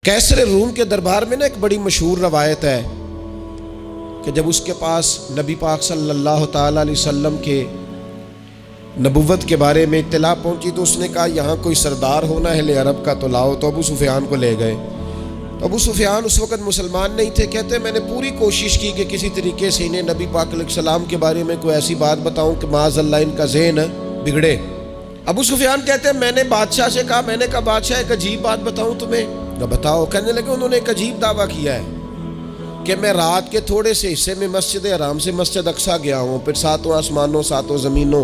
کیسر روم کے دربار میں نا ایک بڑی مشہور روایت ہے کہ جب اس کے پاس نبی پاک صلی اللہ تعالیٰ علیہ وسلم کے نبوت کے بارے میں اطلاع پہنچی تو اس نے کہا یہاں کوئی سردار ہونا ہے اہل عرب کا تو لاؤ، تو ابو سفیان کو لے گئے۔ تو ابو سفیان اس وقت مسلمان نہیں تھے، کہتے میں نے پوری کوشش کی کہ کسی طریقے سے انہیں نبی پاک علیہ السلام کے بارے میں کوئی ایسی بات بتاؤں کہ معاذ اللہ ان کا ذہن بگڑے۔ ابو سفیان کہتے ہیں میں نے بادشاہ سے کہا، میں نے کہا بادشاہ ایک عجیب بات بتاؤں تمہیں؟ بتاؤ۔ کہنے لگے انہوں نے ایک عجیب دعویٰ کیا ہے کہ میں رات کے تھوڑے سے حصے میں مسجد حرام سے مسجد اقصیٰ گیا ہوں، پھر ساتوں آسمانوں ساتوں زمینوں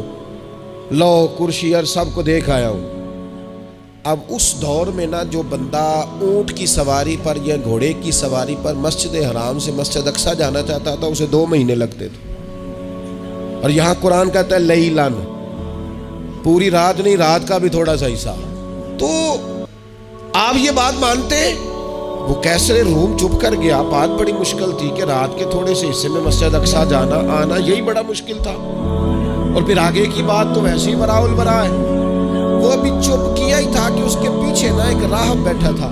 لو کرسی اور سب کو دیکھ آیا ہوں۔ اب اس دور میں نا جو بندہ اونٹ کی سواری پر یا گھوڑے کی سواری پر مسجد حرام سے مسجد اقصیٰ جانا چاہتا تھا اسے 2 مہینے لگتے تھے، اور یہاں قرآن کہتا ہے لیلن، پوری رات نہیں، رات کا بھی تھوڑا سا حصہ۔ تو آپ یہ بات مانتے ہیں؟ وہ کیسر روم چپ کر گیا، بات بڑی مشکل تھی کہ رات کے تھوڑے سے حصے میں مسجد اقصیٰ جانا آنا یہی بڑا مشکل تھا، اور پھر آگے کی بات تو ویسے ہی براء البراء ہے۔ وہ ابھی چپ کیا ہی تھا کہ اس کے پیچھے نا ایک راہب بیٹھا تھا،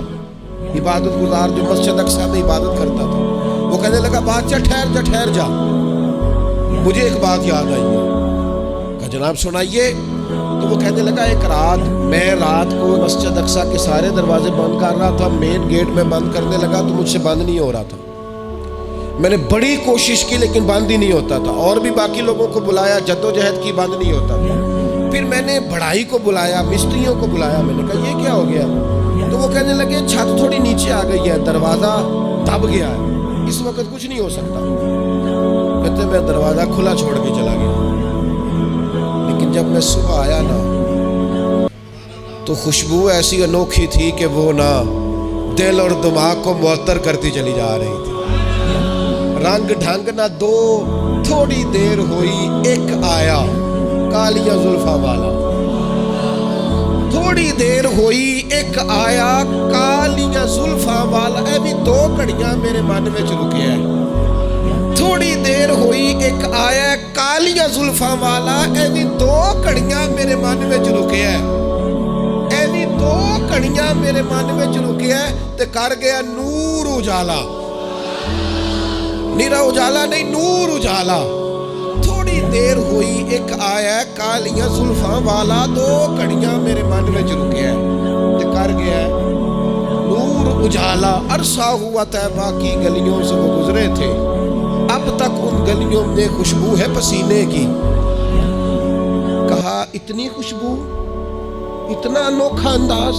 عبادت گزار جو مسجد اقصیٰ میں عبادت کرتا تھا۔ وہ کہنے لگا بادشاہ ٹھہر جا، مجھے ایک بات یاد آئی ہے۔ کہا جناب سنائیے۔ تو وہ کہنے لگا ایک رات میں کو مسجد اقصیٰ کے سارے دروازے بند کر رہا تھا، مین گیٹ میں بند کرنے لگا تو مجھ سے بند نہیں ہو رہا تھا۔ میں نے بڑی کوشش کی لیکن بند ہی نہیں ہوتا تھا، اور بھی باقی لوگوں کو بلایا، جدوجہد کی، بند نہیں ہوتا تھا۔ پھر میں نے بڑھائی کو بلایا، مستریوں کو بلایا، میں نے کہا یہ کیا ہو گیا؟ تو وہ کہنے لگے چھت تھوڑی نیچے آ گئی ہے، دروازہ دب گیا ہے، اس وقت کچھ نہیں ہو سکتا۔ کہتے میں دروازہ کھلا چھوڑ کے چلا گیا، لیکن جب میں صبح آیا نا تو خوشبو ایسی انوکھی تھی کہ وہ نا دل اور دماغ کو معطر کرتی چلی جا رہی تھی۔ رنگ ڈھنگ نہ دو، تھوڑی دیر ہوئی ایک آیا کالیاں زلفاں والا، تھوڑی دیر ہوئی ایک آیا کالیاں زلفاں والا۔ اے بھی 2 گھڑیاں میرے من میں رکے ہے، تھوڑی دیر ہوئی ایک آیا کالیاں زلفاں والا، اے بھی 2 گھڑیاں میرے من میں رکے ہے، اے بھی 2 گھڑیاں میرے من میں رکے ہے، تے کر گیا نور اجالا، نیرا اجالا نہیں، نور اجالا۔ تھوڑی دیر ہوئی ایک آیا کالیاں زلفاں والا، 2 گھڑیاں میرے من میں رکے ہے، تے کر گیا نور اجالا۔ عرصہ ہوا طیبہ کی گلیوں سے وہ گزرے تھے، اب تک ان گلیوں میں خوشبو ہے پسینے کی۔ کہا اتنی خوشبو، اتنا انوکھا انداز۔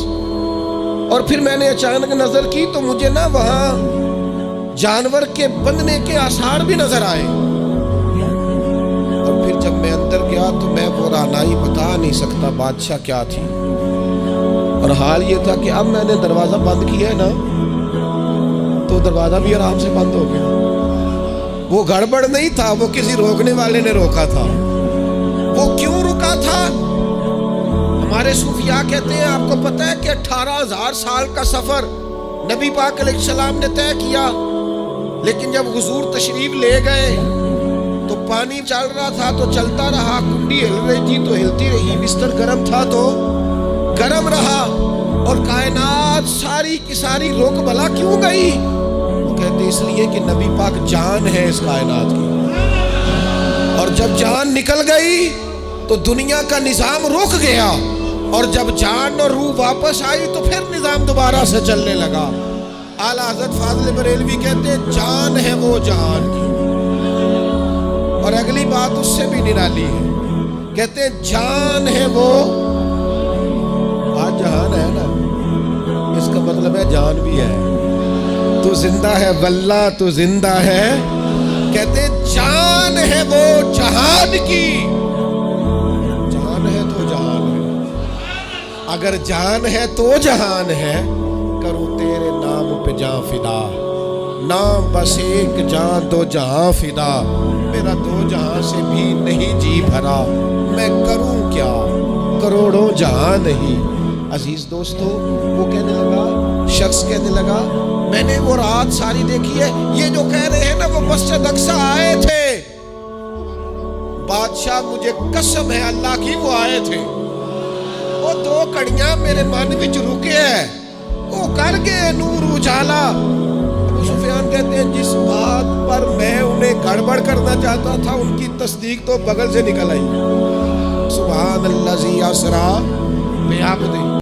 اور پھر میں نے اچانک نظر کی تو مجھے نا وہاں جانور کے بندنے کے آثار بھی نظر آئے، اور پھر جب میں اندر گیا تو میں وہ رہنائی بتا نہیں سکتا بادشاہ کیا تھی، اور حال یہ تھا کہ اب میں نے دروازہ بند کیا ہے نا تو دروازہ بھی آرام سے بند ہو گیا۔ وہ گڑبڑ نہیں تھا، وہ کسی روکنے والے نے روکا تھا۔ وہ کیوں رکا تھا؟ ہمارے صوفیاء کہتے ہیں آپ کو پتہ ہے کہ 18,000 سال کا سفر نبی پاک علیہ السلام نے طے کیا، لیکن جب حضور تشریف لے گئے تو پانی چل رہا تھا تو چلتا رہا، کنڈی ہل رہی تھی تو ہلتی رہی، بستر گرم تھا تو گرم رہا، اور کائنات ساری کی ساری روک بھلا کیوں گئی؟ وہ کہتے اس لیے کہ نبی پاک جان ہے اس کائنات کی، اور جب جان نکل گئی تو دنیا کا نظام رک گیا، اور جب جان اور روح واپس آئی تو پھر نظام دوبارہ سے چلنے لگا۔ اعلیٰ حضرت فاضل بریلوی کہتے ہیں جان ہے وہ جہان کی، اور اگلی بات اس سے بھی نرالی ہے، کہتے ہیں جان ہے وہ، آج جہان ہے نا، اس کا مطلب ہے جان بھی ہے، تو زندہ ہے واللہ تو زندہ ہے، کہتے ہیں جان ہے وہ جہان کی، جان ہے تو جہان ہے، اگر جان ہے تو جہان ہے، کرو تیرے نام پہ جان فدا، نام بس ایک جان 2 جہاں فدا، میرا 2 جہاں سے بھی نہیں جی بھرا، میں کروں کیا کروڑوں جہاں نہیں۔ عزیز دوستو، وہ کہنے لگا، شخص کہنے لگا میں نے وہ رات ساری دیکھی ہے، یہ جو کہہ رہے ہیں نا وہ مسجد اقصیٰ آئے تھے، بادشاہ مجھے قسم ہے اللہ کی وہ آئے تھے، وہ 2 کڑیاں میرے من وچ رکے ہیں، وہ کر گئے نور اجالا۔ گڑبڑ کرنا چاہتا تھا ان کی تصدیق تو بغل سے نکل آئی. سبحان اللہ اسرا بعبدہ.